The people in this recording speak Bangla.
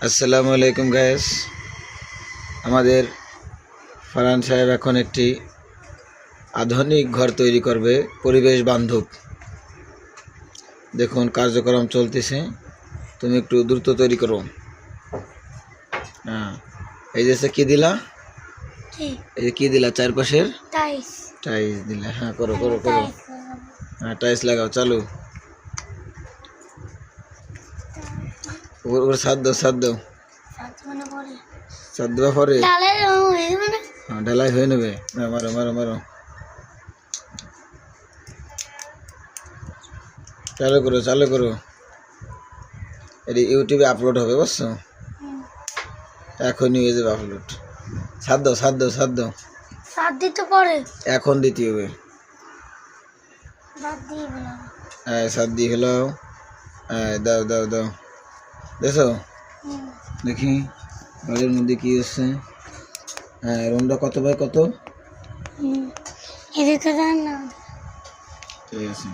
আসসালামু আলাইকুম গাইস। আমাদের ফারহান সাহেব এখন একটি আধুনিক ঘর তৈরি করবে, পরিবেশ বান্ধব। দেখুন কার্যক্রম চলতেছে, তুমি একটু দ্রুত তৈরি করো। হ্যাঁ, এই যে কি দিলা, এই যে কি দিলা, চারপাশের টাইলস দিলা। হ্যাঁ, করো করো করো। হ্যাঁ, টাইলস লাগাও, চালু। উপর ছাদ দাও, ছাদ দাও, ছাদ দেওয়া পরে ঢালাই হয়ে নেবে। মারো মারো মারো, চালু করো চালু করো। এটি ইউটিউবে আপলোড হবে, বুঝছো? এখনই হয়ে যাবে আপলোড। ছাদ দাও ছাদ দাও ছাদ দাও, এখন দিতে হবে। হ্যাঁ, ছাদ দিয়ে হলো। হ্যাঁ, দাও দাও দাও, দেখো দেখি ঘরের মধ্যে কি হচ্ছে। হ্যাঁ, রুমটা কত বাই কত? ঠিক আছে।